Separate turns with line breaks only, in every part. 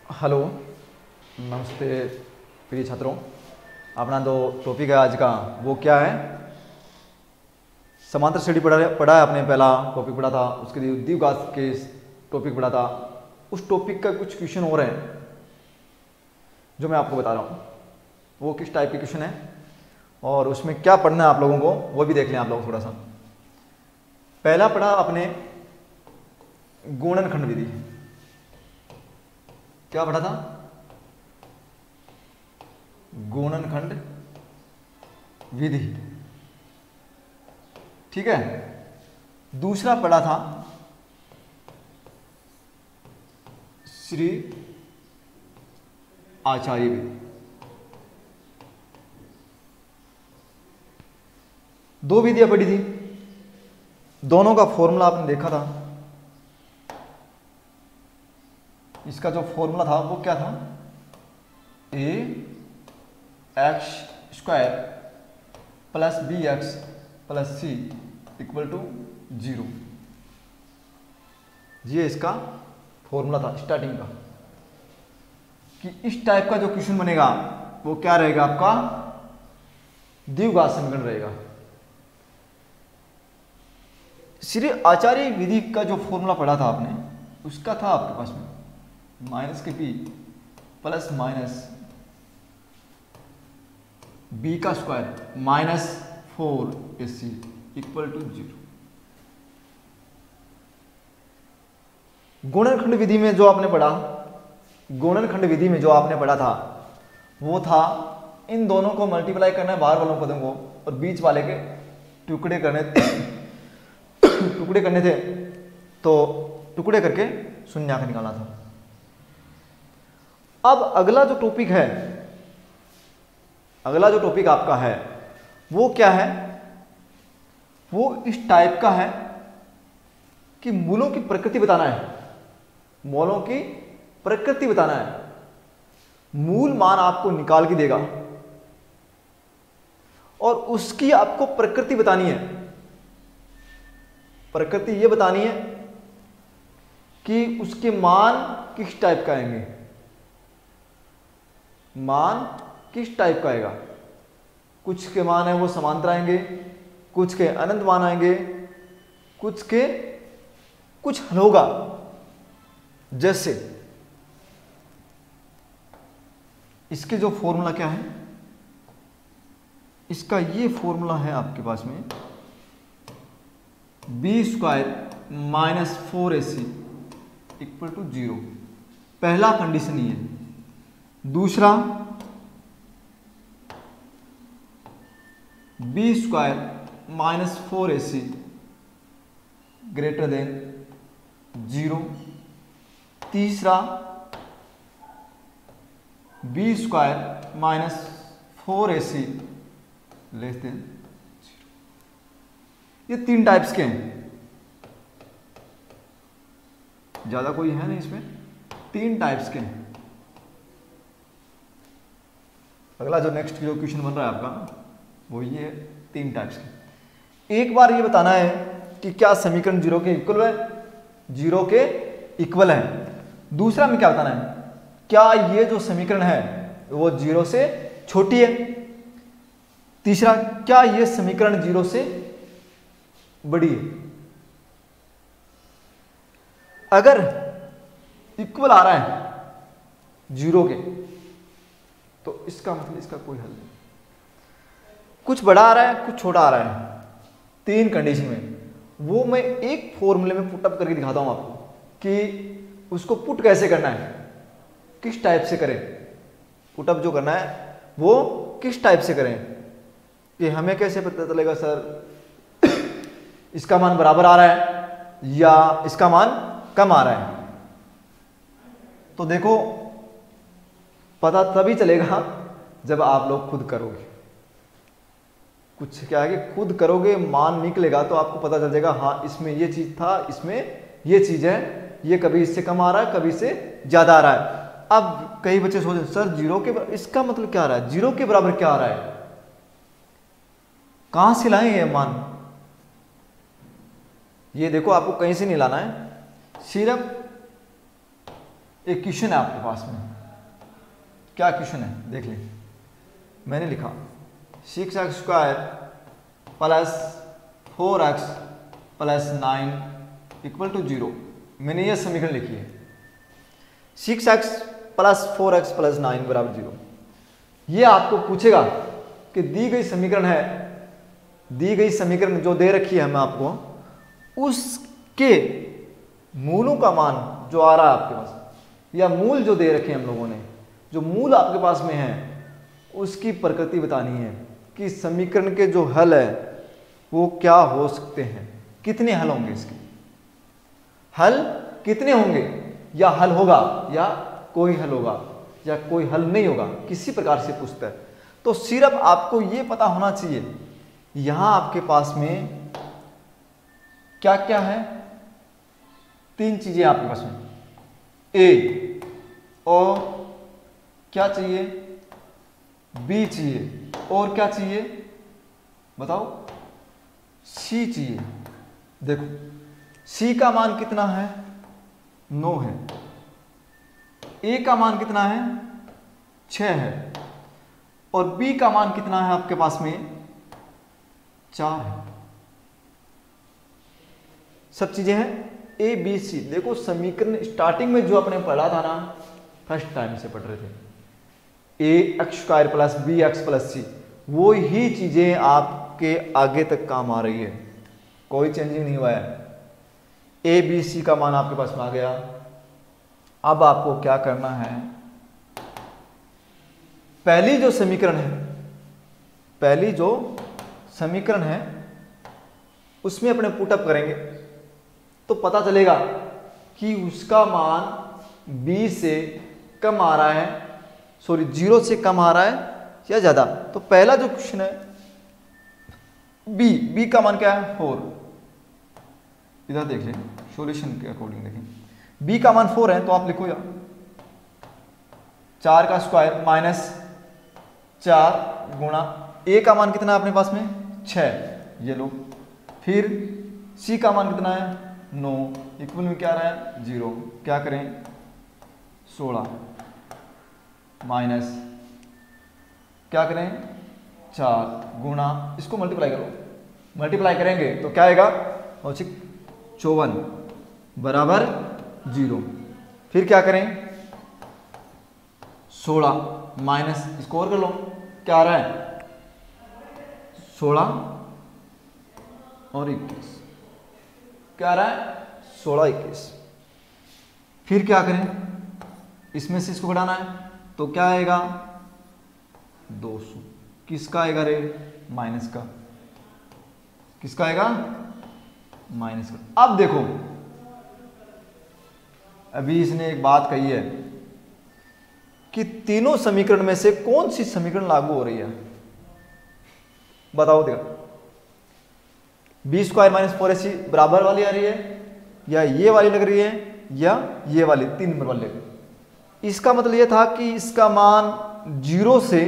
Hello, नमस्ते प्रिय छात्रों। अपना जो टॉपिक है आज का वो क्या है? समांतर श्रेणी पढ़ा है आपने। पहला टॉपिक पढ़ा था, उसके लिए द्विघात के टॉपिक पढ़ा था। उस टॉपिक का कुछ क्वेश्चन हो रहे हैं जो मैं आपको बता रहा हूँ। वो किस टाइप के क्वेश्चन है और उसमें क्या पढ़ना है आप लोगों को वो भी देख लें आप लोग थोड़ा सा। पहला पढ़ा आपने गुणनखंड विधि। क्या पढ़ा था? गुणनखंड विधि, ठीक है। दूसरा पढ़ा था श्री आचार्य विधि। दो विधियां पढ़ी थी, दोनों का फॉर्मूला आपने देखा था। इसका जो फॉर्मूला था वो क्या था? A x square plus b x plus c equal to 0। ये इसका फॉर्मूला था स्टार्टिंग का, कि इस टाइप का जो क्वेश्चन बनेगा वो क्या रहेगा? आपका द्विघात समीकरण रहेगा। श्री आचार्य विधि का जो फॉर्मूला पढ़ा था आपने, उसका था आपके पास में माइनस के पी प्लस माइनस बी का square minus 4ac equal to 0। गुणनखंड विधि में जो आपने पढ़ा, गुणनखंड विधि में जो आपने पढ़ा था वो था इन दोनों को मल्टीप्लाई करना है, बाहर वालों पदों को, और बीच वाले के टुकड़े करने टुकड़े करने थे, तो टुकड़े करके शून्यांक निकालना था। अब अगला जो टॉपिक है, अगला जो टॉपिक आपका है वो क्या है? वो इस टाइप का है कि मूलों की प्रकृति बताना है। मूलों की प्रकृति बताना है। मूल मान आपको निकाल के देगा और उसकी आपको प्रकृति बतानी है। प्रकृति ये बतानी है कि उसके मान किस टाइप का आएंगे, मान किस टाइप का आएगा। कुछ के मान है वो समांतर आएंगे, कुछ के अनंत मान आएंगे, कुछ के कुछ हल होगा। जैसे इसके जो फॉर्मूला क्या है, इसका ये फॉर्मूला है आपके पास में B square minus 4ac equal to 0। पहला कंडीशन ये है। दूसरा B square minus 4ac greater than 0। तीसरा B square minus 4ac less than 0। ये तीन टाइप्स के हैं, ज्यादा कोई है नहीं इसमें, तीन टाइप्स के हैं। अगला जो नेक्स्ट जो क्वेश्चन बन रहा है आपका वो ये तीन टाइप्स के। एक बार ये बताना है कि क्या समीकरण 0 के इक्वल है, 0 के इक्वल है। दूसरा में क्या बताना है, क्या ये जो समीकरण है वो 0 से छोटी है। तीसरा, क्या ये समीकरण 0 से बड़ी है। अगर इक्वल आ रहा है 0 के तो इसका मतलब इसका कोई हल नहीं। कुछ बड़ा आ रहा है, कुछ छोटा आ रहा है, तीन कंडीशन में। वो मैं एक फॉर्मूले में पुटअप करके दिखाता हूं आपको कि उसको पुट कैसे करना है, किस टाइप से करें। पुटअप जो करना है वो किस टाइप से करें, कि हमें कैसे पता चलेगा सर इसका मान बराबर आ रहा है या इसका मान कम आ रहा है। तो देखो, पता तभी चलेगा जब आप लोग खुद करोगे। कुछ क्या है कि खुद करोगे, मान निकलेगा तो आपको पता चल जाएगा, हाँ इसमें ये चीज था, इसमें ये चीज है, ये कभी इससे कम आ रहा है, कभी इससे ज्यादा आ रहा है। अब कई बच्चे सोचे सर 0 के इसका मतलब क्या आ रहा है, 0 के बराबर क्या आ रहा है, कहां से लाएं ये मान। ये देखो, आपको कहीं से नहीं लाना है, सिर्फ एक क्वेश्चन है आपके पास में, क्या क्वेश्चन है देख लें। मैंने लिखा 6x² plus 4x plus 9 equal to 0। मैंने यह समीकरण लिखी है 6x प्लस 4x प्लस 9 बराबर 0। यह आपको पूछेगा कि दी गई समीकरण है, दी गई समीकरण जो दे रखी है हमें आपको, उसके मूलों का मान जो आ रहा है आपके पास, या मूल जो दे रखे हैं हम लोगों ने, जो मूल आपके पास में है उसकी प्रकृति बतानी है कि समीकरण के जो हल है वो क्या हो सकते हैं, कितने हल होंगे इसके, हल कितने होंगे, या हल होगा या कोई हल होगा या कोई हल नहीं होगा, किसी प्रकार से पूछता है। तो सिर्फ आपको ये पता होना चाहिए यहां आपके पास में क्या क्या है, 3 चीजें आपके पास में, ए और क्या चाहिए, बी चाहिए और क्या चाहिए बताओ, सी चाहिए। देखो सी का मान कितना है 9 है, ए का मान कितना है 6 है और बी का मान कितना है आपके पास में 4 है। सब चीजें हैं ए बी सी। देखो समीकरण स्टार्टिंग में जो अपने पढ़ा था ना, फर्स्ट टाइम से पढ़ रहे थे, ax² प्लस bx प्लस सी, वो ही चीजें आपके आगे तक काम आ रही है, कोई चेंजिंग नहीं हुआ है। ए बी सी का मान आपके पास में आ गया। अब आपको क्या करना है, पहली जो समीकरण है उसमें अपने पुटअप करेंगे तो पता चलेगा कि उसका मान b से कम आ रहा है, सॉरी 0 से कम आ रहा है या ज्यादा। तो पहला जो क्वेश्चन है b का मान क्या है 4, इधर देख लें सॉल्यूशन के अकॉर्डिंग देखें, b का मान 4 है तो आप लिखो या 4 का स्क्वायर माइनस 4 गुणा a का मान कितना है अपने पास में 6, ये लो, फिर c का मान कितना है 9 इक्वल में क्या रहा है 0, क्या करें 16 माइनस क्या करें 4 गुणा, इसको मल्टीप्लाई करो, मल्टीप्लाई करेंगे तो क्या आएगा 54 बराबर 0। फिर क्या करें 16 माइनस, इसको और कर लो, क्या आ रहा है 16 और 21, क्या आ रहा है 16 21। फिर क्या करें, इसमें से इसको घटाना है तो क्या आएगा 200, किसका आएगा रे माइनस का, किसका आएगा माइनस का। अब देखो अभी इसने एक बात कही है कि तीनों समीकरण में से कौन सी समीकरण लागू हो रही है, बताओ देखो, b² माइनस 4ac बराबर वाली आ रही है या ये वाली लग रही है या ये वाली 3 नंबर वाली लग रही है। इसका मतलब ये था कि इसका मान 0 से,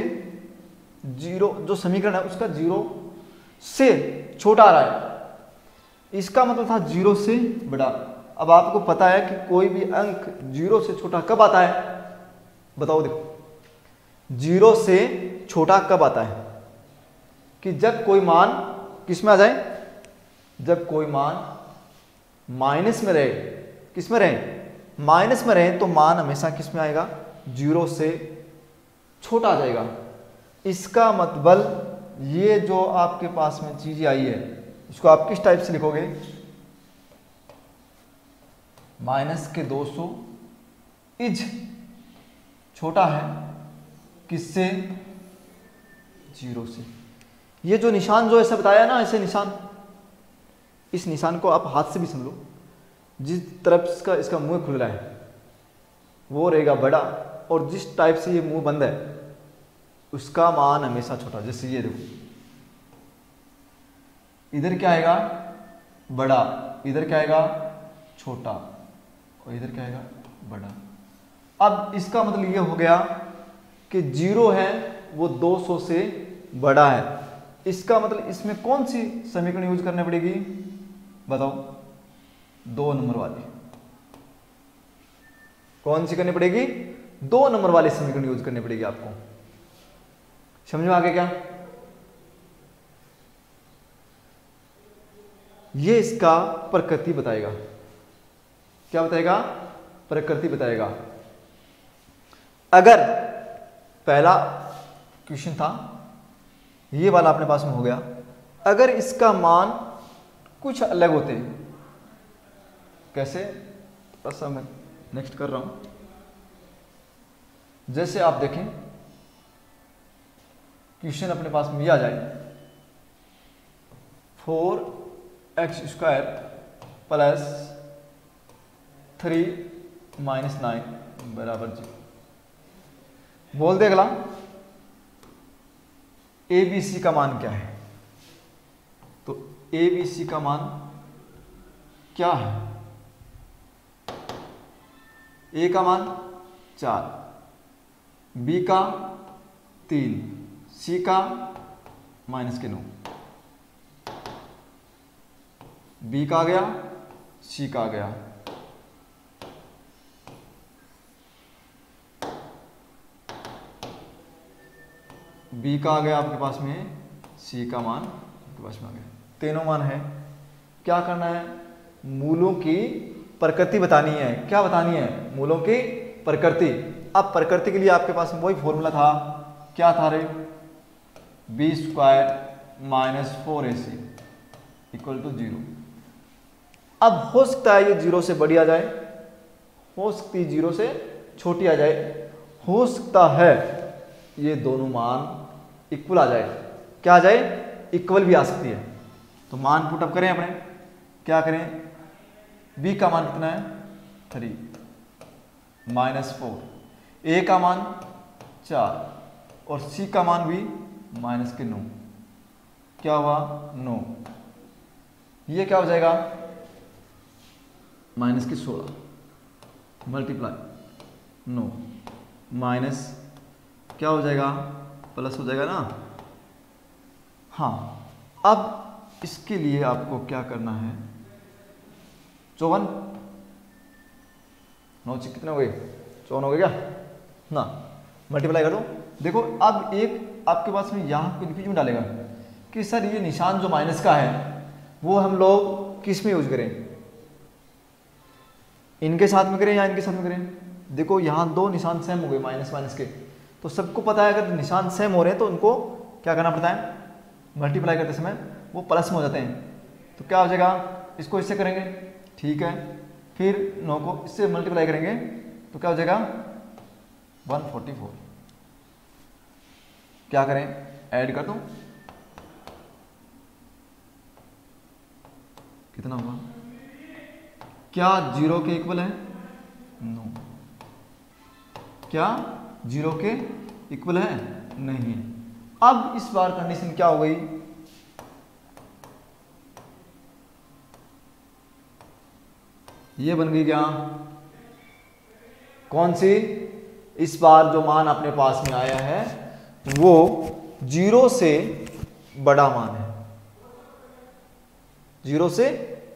0 जो समीकरण है उसका 0 से छोटा आ रहा है, इसका मतलब था 0 से बड़ा। अब आपको पता है कि कोई भी अंक 0 से छोटा कब आता है, बताओ देखो 0 से छोटा कब आता है, कि जब कोई मान किस में आ जाए, जब कोई मान माइनस में रहे, किस में रहे माइनस में रहे, तो मान हमेशा किस में आएगा 0 से छोटा आ जाएगा। इसका मतलब ये जो आपके पास में चीज आई है इसको आप किस टाइप से लिखोगे, माइनस के 200 इज छोटा है किससे 0 से। ये जो निशान जो ऐसा बताया ना, ऐसे निशान, इस निशान को आप हाथ से भी समझ लो, जिस तरफ इसका मुंह खुल रहा है वो रहेगा बड़ा, और जिस टाइप से ये मुंह बंद है उसका मान हमेशा छोटा। जैसे ये देखो इधर क्या आएगा बड़ा, इधर क्या आएगा छोटा और इधर क्या आएगा बड़ा। अब इसका मतलब ये हो गया कि 0 है वो 200 से बड़ा है। इसका मतलब इसमें कौन सी समीकरण यूज करनी पड़ेगी बताओ, 2 नंबर वाली। कौन सी करनी पड़ेगी? 2 नंबर वाली समीकरण यूज करनी पड़ेगी आपको। समझ में आ गया क्या? ये इसका प्रकृति बताएगा। क्या बताएगा? प्रकृति बताएगा। अगर पहला क्वेश्चन था ये वाला अपने पास में हो गया, अगर इसका मान कुछ अलग होते, कैसे? थोड़ा सा मैं नेक्स्ट कर रहा हूं। जैसे आप देखें क्वेश्चन अपने पास में आ जाए 4x² प्लस 3 - 9 बराबर 0। बोल दे अगला ABC का मान क्या है? तो ABC का मान क्या है? A का मान 4, B का 3, C का -9। B का आ गया, C का आ गया। B का आ गया आपके पास में, C का मान आपके पास में आ गया। तीनों मान है। क्या करना है? मूलों की प्रकृति बतानी है। क्या बतानी है? मूलों की प्रकृति। अब प्रकृति के लिए आपके पास में वही फॉर्मूला था। क्या था रे? B² - 4AC = 0। अब हो सकता है ये 0 से बड़ी आ जाए, हो सकती है 0 से छोटी आ जाए, हो सकता है ये दोनों मान इक्वल आ जाए। क्या आ जाए? इक्वल भी आ सकती है। तो मान पुटअप करें अपने। क्या करें? B का मान कितना है? 3 -4, A का मान 4 और C का मान भी -9। क्या हुआ? 9। ये क्या हो जाएगा? -16 मल्टीप्लाई 9 माइनस क्या हो जाएगा? प्लस हो जाएगा ना। हाँ, अब इसके लिए आपको क्या करना है? 54 9 कितने हो गए? 54 हो गए क्या ना? मल्टीप्लाई करो। देखो अब एक आपके पास में यहाँ कन्फ्यूजन में डालेगा कि सर ये निशान जो माइनस का है वो हम लोग किस में यूज करें? इनके साथ में करें या इनके साथ में करें? देखो यहाँ 2 निशान सेम हो गए माइनस माइनस के, तो सबको पता है अगर निशान सेम हो रहे हैं तो उनको क्या करना पड़ता है? मल्टीप्लाई करते समय वो प्लस में हो जाते हैं। तो क्या हो जाएगा? इसको इससे करेंगे, ठीक है, फिर 9 को इससे मल्टीप्लाई करेंगे तो क्या हो जाएगा? 144। क्या करें? ऐड कर दूं? कितना हुआ? क्या 0 के इक्वल है? नो। क्या 0 के इक्वल है? नहीं। अब इस बार कंडीशन क्या हो गई? ये बन गई क्या? कौन सी? इस बार जो मान अपने पास में आया है वो 0 से बड़ा मान है। 0 से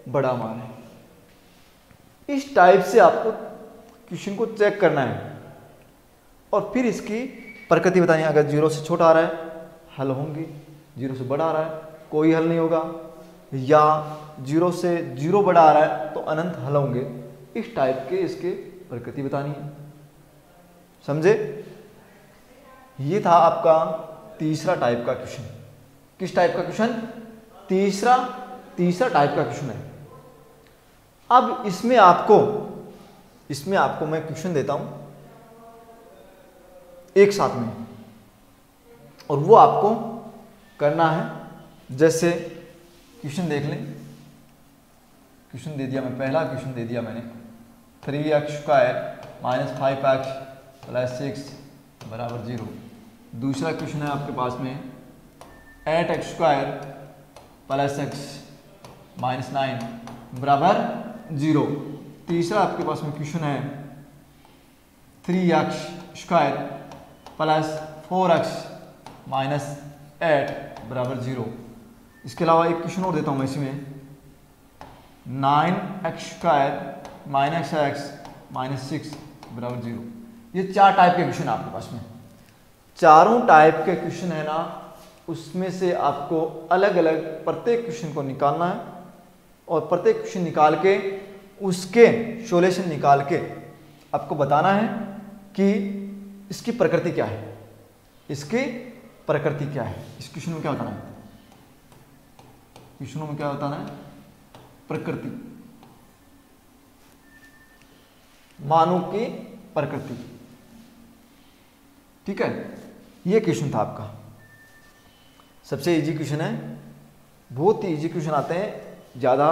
बड़ा मान है। इस टाइप से आपको क्वेश्चन को चेक करना है और फिर इसकी प्रकृति बतानी है। अगर 0 से छोटा आ रहा है हल होंगे, 0 से बड़ा आ रहा है कोई हल नहीं होगा, या 0 से 0 बड़ा आ रहा है तो अनंत हल होंगे। इस टाइप के इसके प्रकृति बतानी है। समझे? ये था आपका तीसरा टाइप का क्वेश्चन। किस टाइप का क्वेश्चन? तीसरा टाइप का क्वेश्चन है। अब इसमें आपको मैं क्वेश्चन देता हूं एक साथ में और वो आपको करना है। जैसे क्वेश्चन देख लें। क्वेश्चन दे दिया मैं, पहला क्वेश्चन दे दिया मैंने 3x² - 5x + 6 = 0। दूसरा क्वेश्चन है आपके पास में 8x² + x - 9 = 0। तीसरा आपके पास में क्वेश्चन है 3x² + 4x - 8 = 0। इसके अलावा एक क्वेश्चन और देता हूं मैं इसमें 9x² - x - 6 बराबर 0। ये 4 टाइप के क्वेश्चन आपके पास में, चारों टाइप के क्वेश्चन है ना, उसमें से आपको अलग अलग प्रत्येक क्वेश्चन को निकालना है और प्रत्येक क्वेश्चन निकाल के उसके सॉल्यूशन निकाल के आपको बताना है कि इसकी प्रकृति क्या है, इसकी प्रकृति क्या है। इस क्वेश्चन में क्या बताना है, क्वेश्चनों में क्या बताना है, प्रकृति, मानों की प्रकृति। ठीक है, ये क्वेश्चन था आपका, सबसे इजी क्वेश्चन है, बहुत ही इजी क्वेश्चन आते हैं। ज़्यादा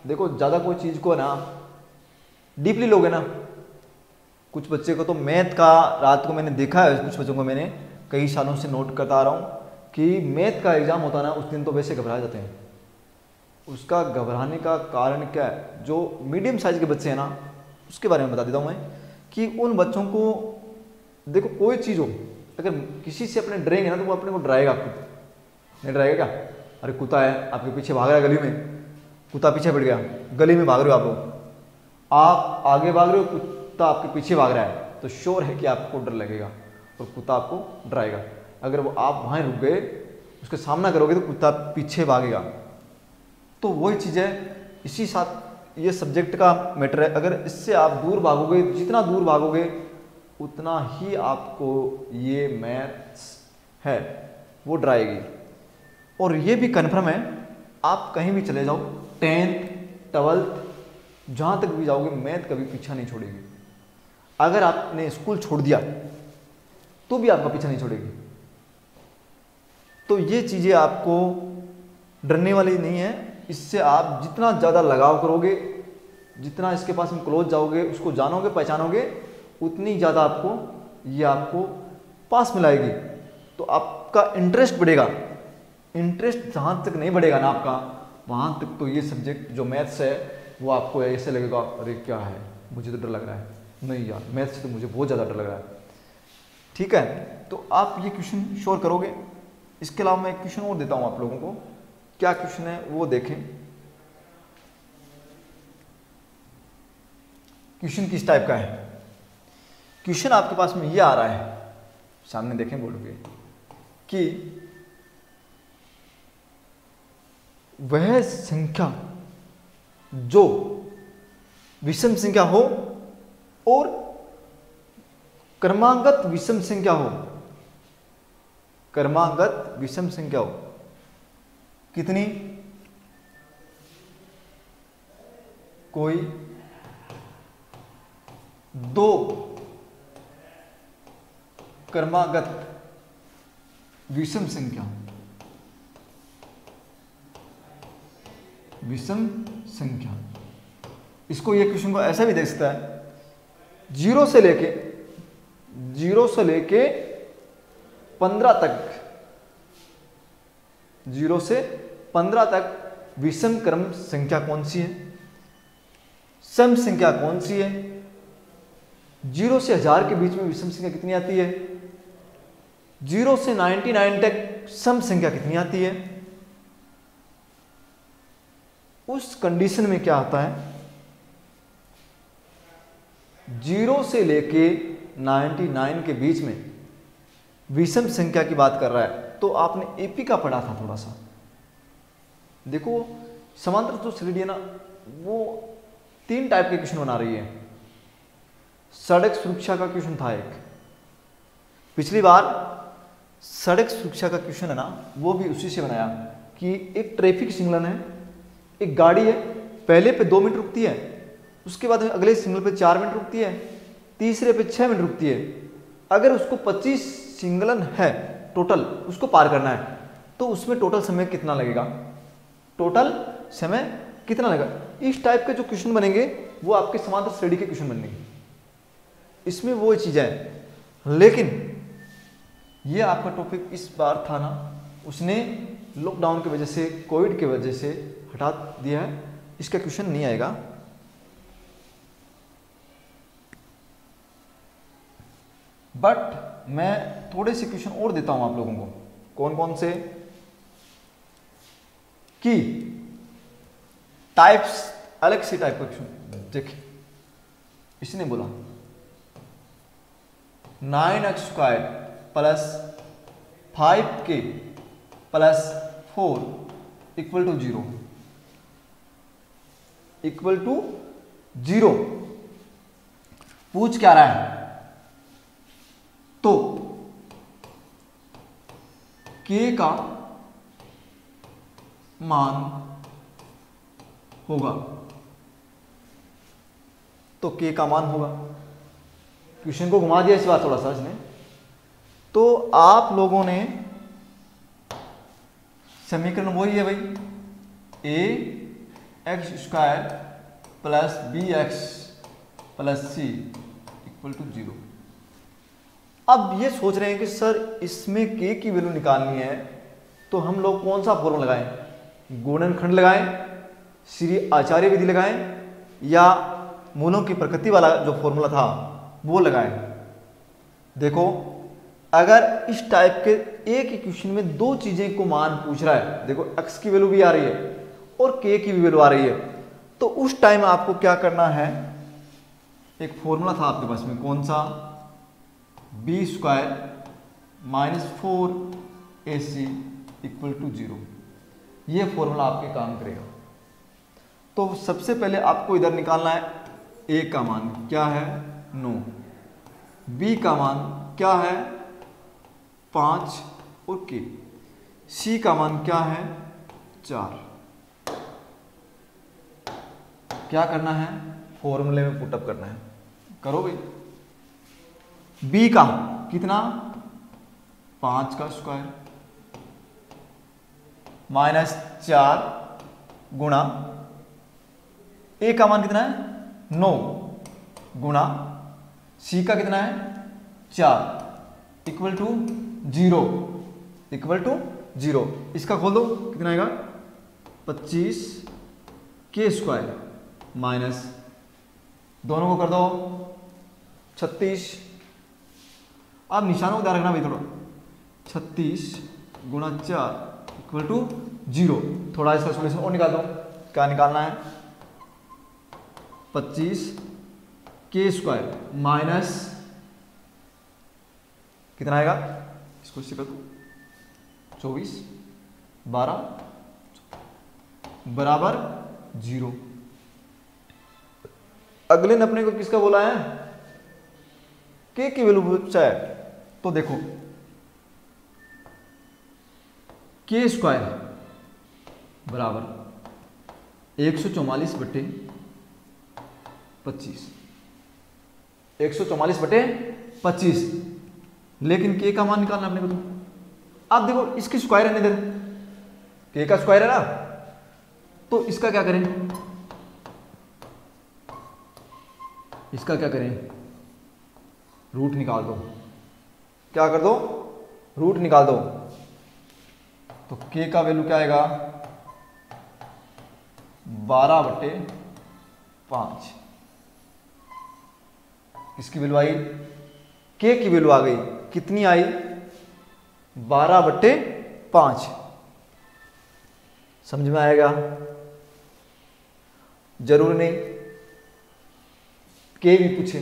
देखो, ज़्यादा कोई चीज़ को ना डीपली लोगे ना, कुछ बच्चे को तो मैथ का, रात को मैंने देखा है कुछ बच्चों को, मैंने कई सालों से नोट करता आ रहा हूँ कि मैथ का एग्ज़ाम होता है ना, उस दिन तो वैसे घबरा जाते हैं। उसका घबराने का कारण क्या है, जो मीडियम साइज़ के बच्चे हैं ना, उसके बारे में बता देता हूँ मैं कि उन बच्चों को देखो, कोई चीज़ हो, अगर किसी से अपने डरेंगे ना तो वो अपने को डराएगा, खुद नहीं डराएगा क्या। अरे कुत्ता है आपके पीछे भाग रहा है, गली में कुत्ता पीछे पड़ गया, गली में भाग रहे हो आप लोग, आप आगे भाग रहे हो, कुत्ता आपके पीछे भाग रहा है, तो श्योर है कि आपको डर लगेगा और कुत्ता आपको डराएगा। अगर वो आप वहाँ रुक गए, उसके सामना करोगे तो कुत्ता पीछे भागेगा। तो वही चीज़ है, इसी साथ ये सब्जेक्ट का मैटर है। अगर इससे आप दूर भागोगे, जितना दूर भागोगे उतना ही आपको ये मैथ्स है वो डराएगी। और ये भी कन्फर्म है, आप कहीं भी चले जाओ, 10th 12th जहाँ तक भी जाओगे, मैथ कभी पीछा नहीं छोड़ेगी। अगर आपने स्कूल छोड़ दिया तो भी आपका पीछा नहीं छोड़ेगी। तो ये चीज़ें आपको डरने वाली नहीं है। इससे आप जितना ज़्यादा लगाव करोगे, जितना इसके पास में क्लोज जाओगे, उसको जानोगे पहचानोगे, उतनी ज़्यादा आपको पास मिलाएगी। तो आपका इंटरेस्ट बढ़ेगा। इंटरेस्ट जहाँ तक नहीं बढ़ेगा ना आपका, वहाँ तक तो ये सब्जेक्ट जो मैथ्स है वो आपको ऐसे लगेगा, अरे क्या है, मुझे तो डर लग रहा है, नहीं यार मैथ्स से तो मुझे बहुत ज़्यादा डर लग रहा है। ठीक है, तो आप ये क्वेश्चन श्योर करोगे। इसके अलावा मैं एक क्वेश्चन और देता हूँ आप लोगों को, क्या क्वेश्चन है वो देखें। क्वेश्चन किस टाइप का है, क्वेश्चन आपके पास में ये आ रहा है, सामने देखें बोर्ड पे, कि वह संख्या जो विषम संख्या हो और क्रमागत विषम संख्या हो, क्रमागत विषम संख्या हो, कितनी, कोई 2 क्रमागत विषम संख्या, विषम संख्या। इसको ये क्वेश्चन को ऐसा भी देख सकता है, 0 से लेके 15 तक, 0 से 15 तक विषम क्रम संख्या कौन सी है, सम संख्या कौन सी है। 0 से 1000 के बीच में विषम संख्या कितनी आती है, 0 से 99 तक सम संख्या कितनी आती है। उस कंडीशन में क्या होता है, 0 से लेके 99 के बीच में विषम संख्या की बात कर रहा है। तो आपने एपी का पढ़ा था थोड़ा सा, देखो समांतर जो श्रेणी है ना, वो 3 टाइप के क्वेश्चन बना रही है। सड़क सुरक्षा का क्वेश्चन था एक, पिछली बार सड़क सुरक्षा का क्वेश्चन है ना, वो भी उसी से बनाया कि एक ट्रैफिक सिग्नल है, एक गाड़ी है, पहले पे 2 मिनट रुकती है, उसके बाद अगले सिग्नल पे 4 मिनट रुकती है, तीसरे पे 6 मिनट रुकती है। अगर उसको 25 सिग्नल है टोटल, उसको पार करना है, तो उसमें टोटल समय कितना लगेगा, टोटल समय कितना लगेगा। इस टाइप के जो क्वेश्चन बनेंगे वो आपके समांतर श्रेणी के क्वेश्चन बनेंगे, इसमें वो चीज़ है। लेकिन ये आपका टॉपिक इस बार था ना, उसने लॉकडाउन की वजह से, कोविड की वजह से हटा दिया है, इसका क्वेश्चन नहीं आएगा। बट मैं थोड़े से क्वेश्चन और देता हूं आप लोगों को, कौन कौन से, कि टाइप्स, अलग से टाइप का क्वेश्चन देखिए। इसने बोला 9x² plus 5k plus 4 equal to 0 equal to 0 पूछ क्या रहा है? तो k का मान होगा, तो k का मान होगा। क्वेश्चन को घुमा दिया इस बार थोड़ा सा इसने। तो आप लोगों ने समीकरण वही है भाई, ax² plus bx plus c equal to 0। अब ये सोच रहे हैं कि सर इसमें k की वैल्यू निकालनी है, तो हम लोग कौन सा फॉर्मूला लगाएं? गुणनखंड लगाएं, श्री आचार्य विधि लगाएं, या मूलों की प्रकृति वाला जो फॉर्मूला था वो लगाएं? देखो, अगर इस टाइप के एक ही क्वेश्चन में दो चीजें को मान पूछ रहा है, देखो x की वैल्यू भी आ रही है और k की भी वैल्यू आ रही है, तो उस टाइम आपको क्या करना है? एक फॉर्मूला था आपके पास में, कौन सा? b² minus 4ac equal to 0। ये फॉर्मूला आपके काम करेगा। तो सबसे पहले आपको इधर निकालना है a का मान क्या है? 9, b का मान क्या है? 5 और k, c का मान क्या है? 4। क्या करना है? फॉर्मूले में पुटअप करना है। करो भाई। b का कितना? 5 का स्क्वायर माइनस 4 गुणा a का मान कितना है? 9 गुणा c का कितना है? 4 इक्वल टू 0 इक्वल टू 0। इसका खोल दो, कितना आएगा? 25k² माइनस, दोनों को कर दो 36। अब निशानों को ध्यान रखना भाई थोड़ा। 36 गुणा 4 इक्वल टू 0। थोड़ा इसका सोल्यूशन और निकाल दो। क्या निकालना है? 25k² माइनस कितना आएगा? इसको इससे कर दो 24 12 बराबर 0। अगले ने अपने को किसका बोला है? k की वैल्यू पूछा है। तो देखो k² बराबर 144/25, 144/25। लेकिन k का मान निकालना अपने को। तो आप देखो इसकी स्क्वायर है, इधर k का स्क्वायर है ना, तो इसका क्या करें? इसका क्या करें? रूट निकाल दो। क्या कर दो? रूट निकाल दो। तो k का वैल्यू क्या आएगा? 12/5। किसकी वैल्यू आई? k की वैल्यू आ गई। कितनी आई? 12/5। समझ में आएगा? जरूर नहीं। k भी पूछे,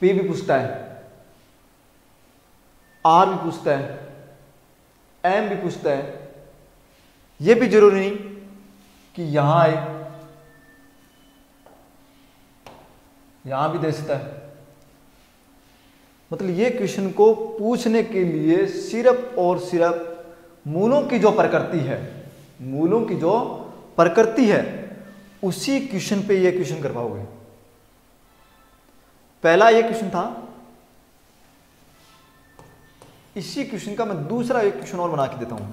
p भी पूछता है, r भी पूछता है, m भी पूछता है। यह भी जरूरी नहीं कि यहां आए, यहां भी दे सकता है। मतलब ये क्वेश्चन को पूछने के लिए सिर्फ और सिर्फ मूलों की जो प्रकृति है, मूलों की जो प्रकृति है, उसी क्वेश्चन पे ये क्वेश्चन कर पाओगे। पहला ये क्वेश्चन था, इसी क्वेश्चन का मैं दूसरा एक क्वेश्चन और बना के देता हूं।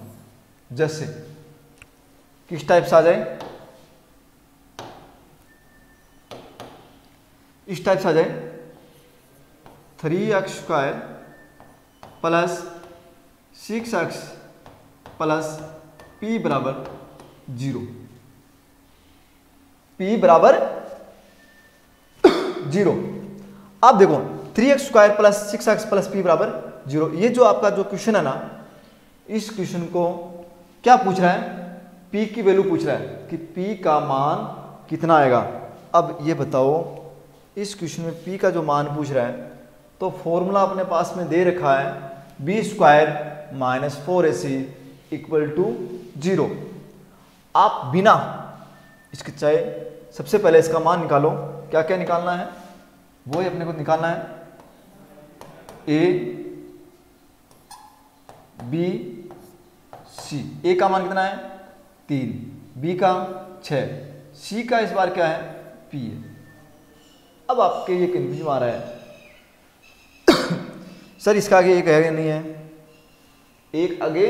जैसे किस टाइप से आ जाए? इस टाइप से आ जाए, 3x² plus 6x plus p बराबर 0, p बराबर 0। आप देखो 3x² plus 6x plus p बराबर 0, ये जो आपका जो क्वेश्चन है ना, इस क्वेश्चन को क्या पूछ रहा है? p की वैल्यू पूछ रहा है कि p का मान कितना आएगा। अब ये बताओ, इस क्वेश्चन में p का जो मान पूछ रहा है तो फॉर्मूला अपने पास में दे रखा है b² minus 4ac equal to 0। आप बिना इसके चाहे सबसे पहले इसका मान निकालो। क्या क्या निकालना है, वो ही अपने को निकालना है। a b c, a का मान कितना है 3, b का 6, c का इस बार क्या है p है। अब आपके ये कंफ्यूजन आ रहा है सर इसका आगे एक है या नहीं है, एक आगे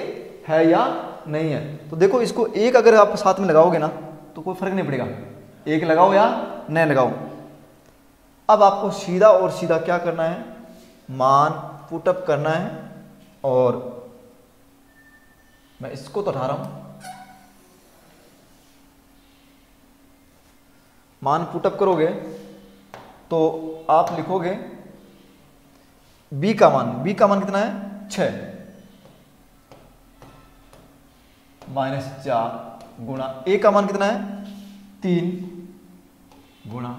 है या नहीं है। तो देखो इसको एक अगर आप साथ में लगाओगे ना तो कोई फर्क नहीं पड़ेगा, एक लगाओ या नहीं लगाओ। अब आपको सीधा और सीधा क्या करना है, मान पुटअप करना है। और मैं इसको तो उठा रहा हूं, मान पुटअप करोगे तो आप लिखोगे b का मान कितना है 6 माइनस 4 गुणा a का मान कितना है 3 गुणा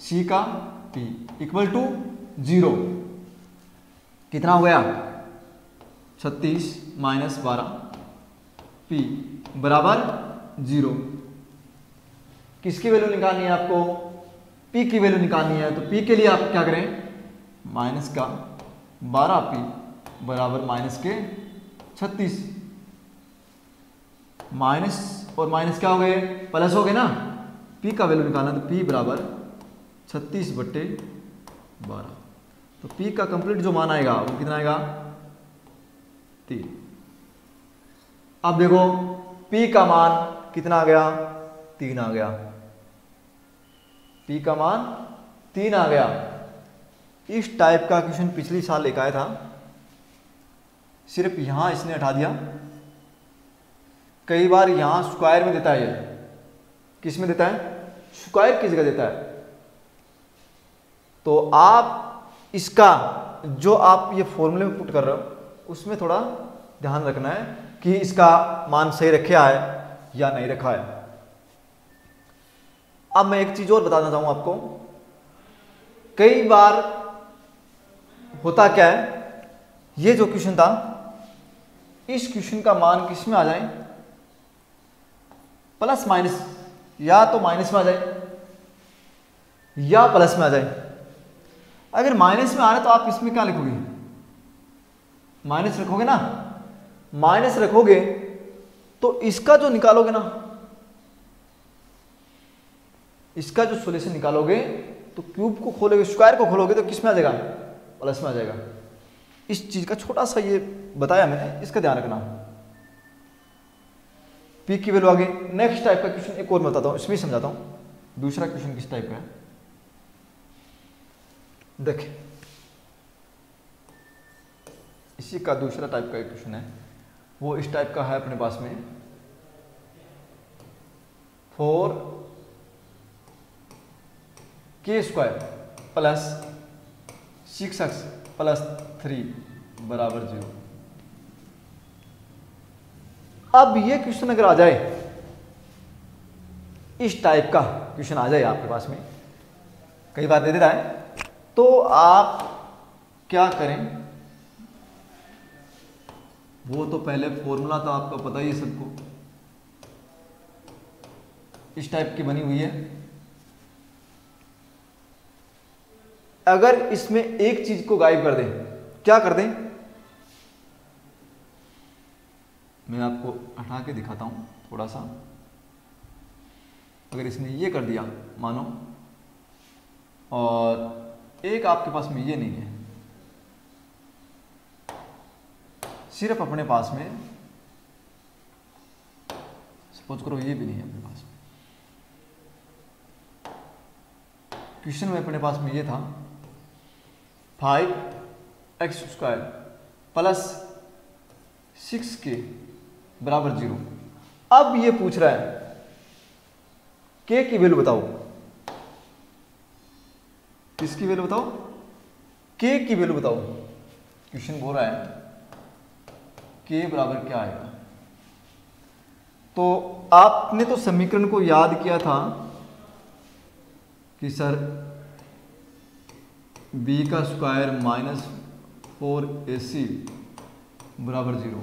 c का p इक्वल टू 0। कितना हो गया 36 माइनस 12 p बराबर 0। किसकी वैल्यू निकालनी है आपको, p की वैल्यू निकालनी है। तो p के लिए आप क्या करें, माइनस का 12p बराबर माइनस के 36, माइनस और माइनस क्या हो गए प्लस हो गए ना। p का वैल्यू निकालना तो p बराबर 36/12। तो p का कंप्लीट जो मान आएगा वो कितना आएगा 3। अब देखो p का मान कितना आ गया 3 आ गया, p का मान 3 आ गया। इस टाइप का क्वेश्चन पिछली साल लेकर आया था, सिर्फ यहां इसने हटा दिया। कई बार यहां स्क्वायर में देता है, ये किस में देता है, स्क्वायर की जगह देता है। तो आप इसका जो आप ये फॉर्मूले में पुट कर रहे हो उसमें थोड़ा ध्यान रखना है कि इसका मान सही रखा है या नहीं रखा है। अब मैं एक चीज और बताना चाहूं आपको, कई बार होता क्या है, ये जो क्वेश्चन था इस क्वेश्चन का मान किस में आ जाए, प्लस माइनस, या तो माइनस में आ जाए या प्लस में आ जाए। अगर माइनस में आ रहा है तो आप इसमें क्या लिखोगे, माइनस रखोगे ना। माइनस रखोगे तो इसका जो निकालोगे ना, इसका जो सॉल्यूशन निकालोगे तो क्यूब को खोलोगे, स्क्वायर को खोलोगे तो किस में आ जाएगा, प्लस में आ जाएगा। इस चीज का छोटा सा ये बताया मैंने, इसका ध्यान रखना। p की वैल्यू आगे। नेक्स्ट टाइप का क्वेश्चन एक और मैं बताता हूं, इसमें समझाता हूं दूसरा क्वेश्चन किस टाइप का है। देखिए इसी का दूसरा टाइप का एक क्वेश्चन है, वो इस टाइप का है अपने पास में 4k² प्लस 6x प्लस 3 बराबर 0। अब ये क्वेश्चन अगर आ जाए, इस टाइप का क्वेश्चन आ जाए आपके पास में, कई बार दे देता है, तो आप क्या करें, वो तो पहले फॉर्मूला तो आपको पता ही है सबको, इस टाइप की बनी हुई है। अगर इसमें एक चीज को गायब कर दें, क्या कर दें, मैं आपको हटा के दिखाता हूं थोड़ा सा। अगर इसने ये कर दिया मानो, और एक आपके पास में ये नहीं है, सिर्फ अपने पास में सपोज करो ये भी नहीं है अपने पास में। क्वेश्चन में अपने पास में ये था 5x² प्लस 6k बराबर 0। अब ये पूछ रहा है k की वैल्यू बताओ, किसकी वैल्यू बताओ, k की वैल्यू बताओ। क्वेश्चन बोल रहा है k बराबर क्या आएगा। तो आपने तो समीकरण को याद किया था कि सर बी का स्क्वायर माइनस 4ac बराबर 0।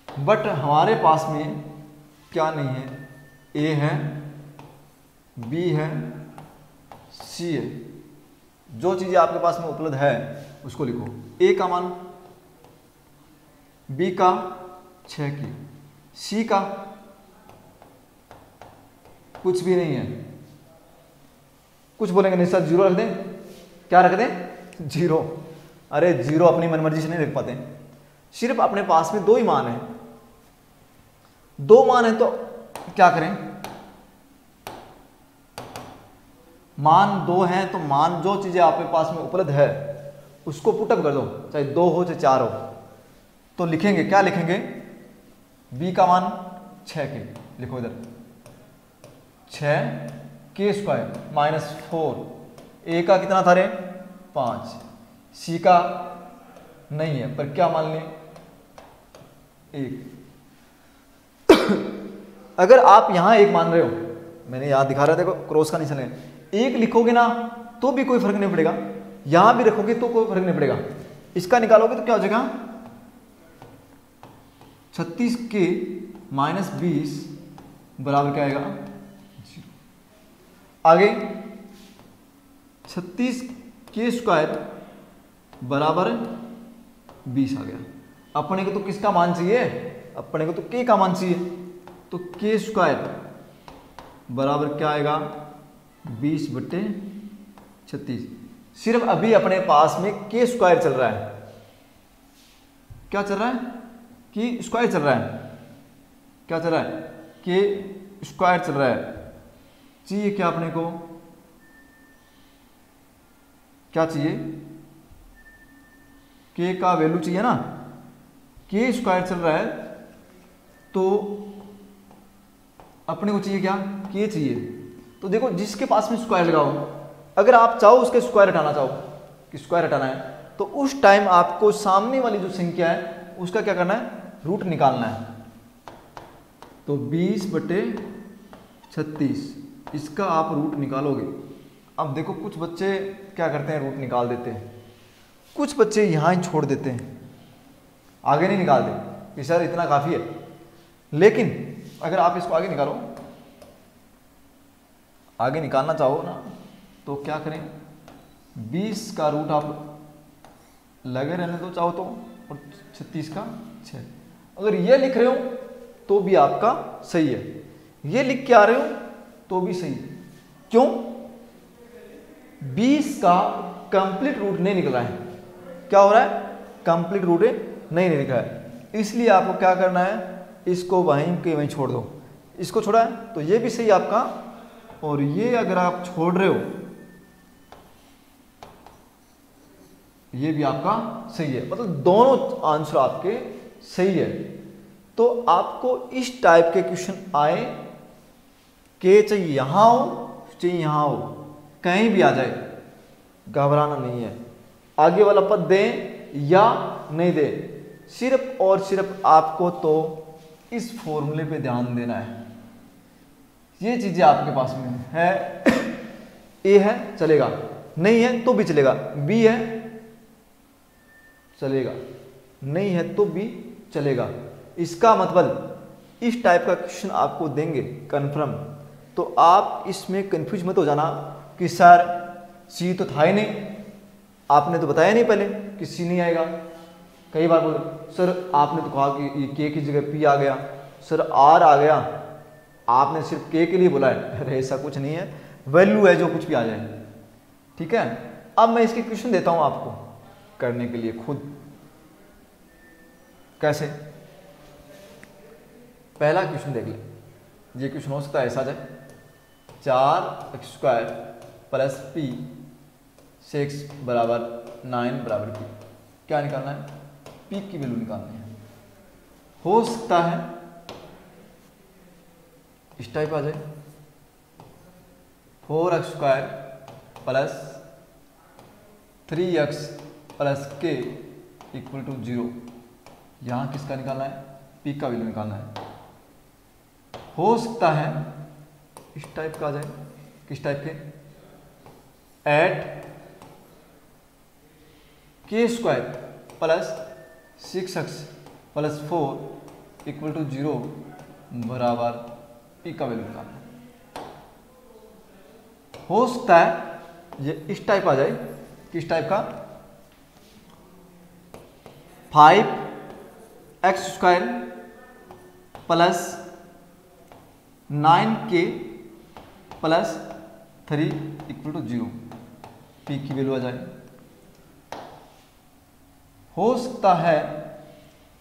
बट हमारे पास में क्या नहीं है, ए है, बी है, सी है। जो चीज़ें आपके पास में उपलब्ध है उसको लिखो। ए का मान, बी का 6 की, सी का कुछ भी नहीं है। कुछ बोलेंगे नहीं सर 0 रख दें, क्या रख दें 0। अरे 0 अपनी मनमर्जी से नहीं रख पाते, सिर्फ अपने पास में 2 ही मान है, 2 मान है तो क्या करें, मान 2 हैं तो मान जो चीजें आपके पास में उपलब्ध है उसको पुटअप कर दो, चाहे 2 हो चाहे 4 हो। तो लिखेंगे, क्या लिखेंगे, बी का मान 6 के, लिखो इधर 6 के स्क्वायर माइनस 4, ए का कितना था रे 5, सी का नहीं है पर क्या मान लें 1। अगर आप यहां 1 मान रहे हो, मैंने यहां दिखा रहा था, देखो क्रॉस का निशान है, 1 लिखोगे ना तो भी कोई फर्क नहीं पड़ेगा, यहां भी रखोगे तो कोई फर्क नहीं पड़ेगा। इसका निकालोगे तो क्या हो जाएगा 36 के माइनस 20 बराबर क्या आएगा 0। आगे 36 के स्क्वायर बराबर 20 आ गया। अपने को तो किसका मान चाहिए, अपने को तो के का मान चाहिए, तो के स्क्वायर बराबर क्या आएगा 20/36। सिर्फ अभी अपने पास में के स्क्वायर चल रहा है, क्या चल रहा है, के स्क्वायर चल रहा है, क्या चल रहा है के स्क्वायर चल रहा है। चाहिए क्या अपने को, क्या चाहिए, के का वैल्यू चाहिए ना, के स्क्वायर चल रहा है तो अपने को चाहिए क्या, के चाहिए। तो देखो जिसके पास में स्क्वायर लगाओ, अगर आप चाहो उसके स्क्वायर हटाना चाहो कि स्क्वायर हटाना है तो उस टाइम आपको सामने वाली जो संख्या है उसका क्या करना है, रूट निकालना है। तो 20/36 इसका आप रूट निकालोगे। अब देखो कुछ बच्चे क्या करते हैं, रूट निकाल देते हैं, कुछ बच्चे यहाँ ही छोड़ देते हैं, आगे नहीं निकालते कि सर इतना काफ़ी है। लेकिन अगर आप इसको आगे निकालो, आगे निकालना चाहो ना तो क्या करें, 20 का रूट आप लगे रहने दो चाहो तो, और 36 का 6। अगर ये लिख रहे हो तो भी आपका सही है, ये लिख के आ रहे हो तो भी सही है। क्यों, 20 का कंप्लीट रूट नहीं निकला है, क्या हो रहा है, कंप्लीट रूट नहीं निकला है। इसलिए आपको क्या करना है, इसको वहीं के वहीं छोड़ दो। इसको छोड़ा है तो ये भी सही आपका, और ये अगर आप छोड़ रहे हो ये भी आपका सही है, मतलब दोनों आंसर आपके सही है। तो आपको इस टाइप के क्वेश्चन आए के चाहे यहां हो चाहे यहां हो, कहीं भी आ जाए, घबराना नहीं है। आगे वाला पद दें या नहीं दें, सिर्फ और सिर्फ आपको तो इस फॉर्मूले पे ध्यान देना है। ये चीजें आपके पास में है, ए है चलेगा, नहीं है तो भी चलेगा, बी है चलेगा, नहीं है तो भी चलेगा। इसका मतलब इस टाइप का क्वेश्चन आपको देंगे कंफर्म, तो आप इसमें कंफ्यूज मत हो जाना कि सर सी तो था ही नहीं, आपने तो बताया नहीं पहले कि सी नहीं आएगा। कई बार बोले सर आपने तो कहा कि ये के की जगह पी आ गया, सर आर आ गया, आपने सिर्फ के लिए बोला है। अरे ऐसा कुछ नहीं है, वैल्यू है जो कुछ भी आ जाए, ठीक है। अब मैं इसके क्वेश्चन देता हूं आपको करने के लिए खुद। कैसे, पहला क्वेश्चन देख ले, ये क्वेश्चन हो सकता है ऐसा जाए, 4x² प्लस p 6 बराबर 9 बराबर p। क्या निकालना है, p की वैल्यू निकालनी है। हो सकता है इस टाइप आ जाए, 4x² plus 3x plus k equal to 0। यहां किसका निकालना है, p का वैल्यू निकालना है। हो सकता है इस टाइप का आ जाए, किस टाइप के, eight K square plus 6x plus 4 equal to 0 बराबर पी का वैल्यू निकालना। हो सकता है ये इस टाइप आ जाए, किस टाइप का, 5x square plus 9k plus 3 equal to 0, P की वैल्यू आ जाए। हो सकता है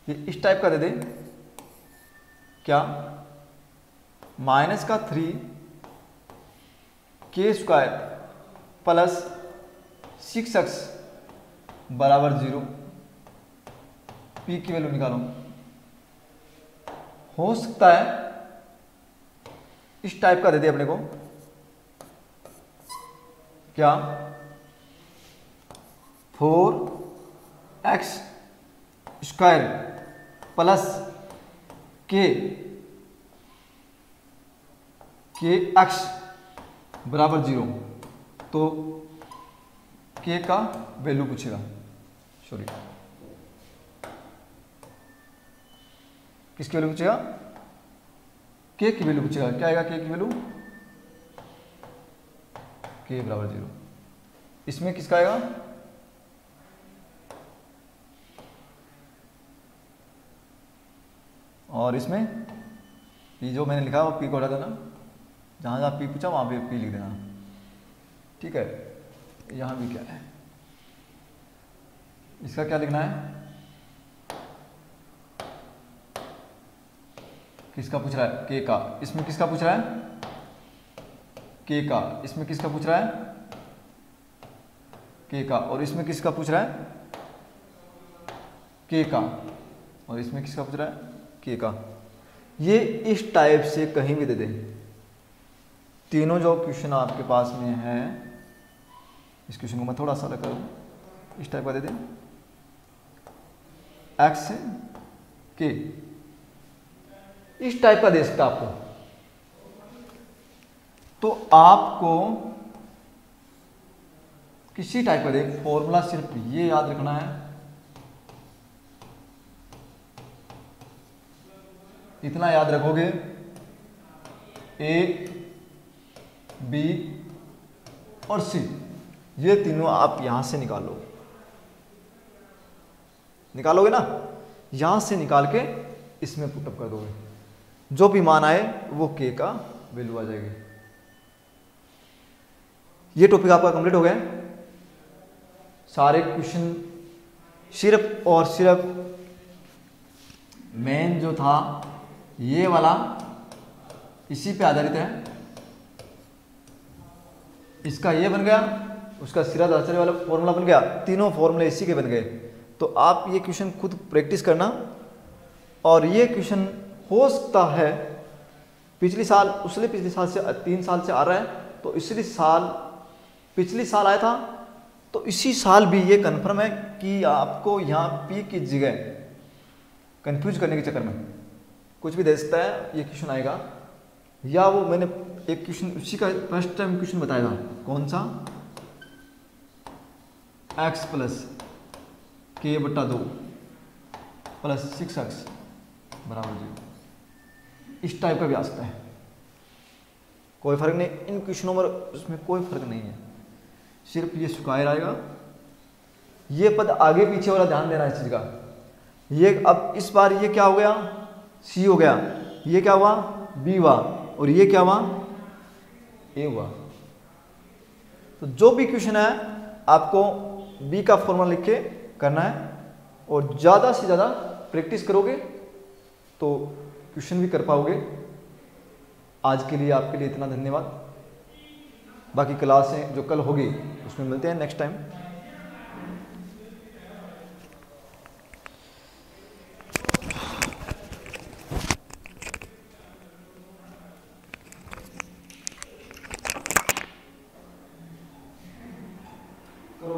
ये इस टाइप का दे दे, क्या, माइनस का 3 के स्क्वायर प्लस 6x बराबर 0, पी की वैल्यू निकालो। हो सकता है इस टाइप का दे दे अपने को, क्या, 4x स्क्वायर प्लस के एक्स बराबर 0, तो के का वैल्यू पूछेगा, सॉरी किसकी वैल्यू पूछेगा, के की वैल्यू पूछेगा। क्या आएगा के की वैल्यू, के बराबर 0। इसमें किसका आएगा, और इसमें पी जो मैंने लिखा वो पी को हटा देना, जहाँ जहाँ पी पूछा वहाँ पे पी लिख देना, ठीक है। यहाँ भी क्या है, इसका क्या लिखना है, किसका पूछ रहा है, के का। इसमें किसका पूछ रहा है, के का। इसमें किसका पूछ रहा है, के का। और इसमें किसका पूछ रहा है, के का। और इसमें किसका पूछ रहा है, के का। ये इस टाइप से कहीं भी दे दे, तीनों जो क्वेश्चन आपके पास में है, इस क्वेश्चन को मैं थोड़ा सा अलग करूँ, इस टाइप का दे दे, एक्स से के, इस टाइप का दे सकता आपको। तो आपको किसी टाइप का दे, फॉर्मूला सिर्फ ये याद रखना है, इतना याद रखोगे, ए बी और सी, ये तीनों आप यहां से निकालोगे ना, यहां से निकाल के इसमें पुटअप कर दोगे, जो भी मान आए वो के का वैल्यू आ जाएगी। ये टॉपिक आपका कंप्लीट हो गया। सारे क्वेश्चन सिर्फ और सिर्फ मेन जो था ये वाला इसी पे आधारित है। इसका ये बन गया, उसका सिरा दासरी वाला फॉर्मूला बन गया, तीनों फॉर्मूले इसी के बन गए। तो आप ये क्वेश्चन खुद प्रैक्टिस करना। और ये क्वेश्चन हो सकता है पिछले साल, उसने पिछले साल से 3 साल से आ रहा है, तो पिछले साल आया था, तो इसी साल भी ये कन्फर्म है कि आपको यहाँ पी की जगह कंफ्यूज करने के चक्कर में कुछ भी दे सकता है, ये क्वेश्चन आएगा। या वो मैंने एक क्वेश्चन उसी का फर्स्ट टाइम क्वेश्चन बताया था, कौन सा, x प्लस के बटा 2 प्लस 6x बराबर 0, इस टाइप का भी आ सकता है। कोई फर्क नहीं, इन क्वेश्चनों में उसमें कोई फर्क नहीं है, सिर्फ ये स्क्वायर आएगा। ये पद आगे पीछे वाला ध्यान देना इस चीज का। ये अब इस बार ये क्या हो गया, सी हो गया, ये क्या हुआ, बी हुआ, और ये क्या हुआ, ए हुआ। तो जो भी क्वेश्चन है आपको बी का फॉर्मूला लिख के करना है, और ज़्यादा से ज़्यादा प्रैक्टिस करोगे तो क्वेश्चन भी कर पाओगे। आज के लिए आपके लिए इतना धन्यवाद। बाकी क्लासें जो कल होगी उसमें मिलते हैं नेक्स्ट टाइम। करो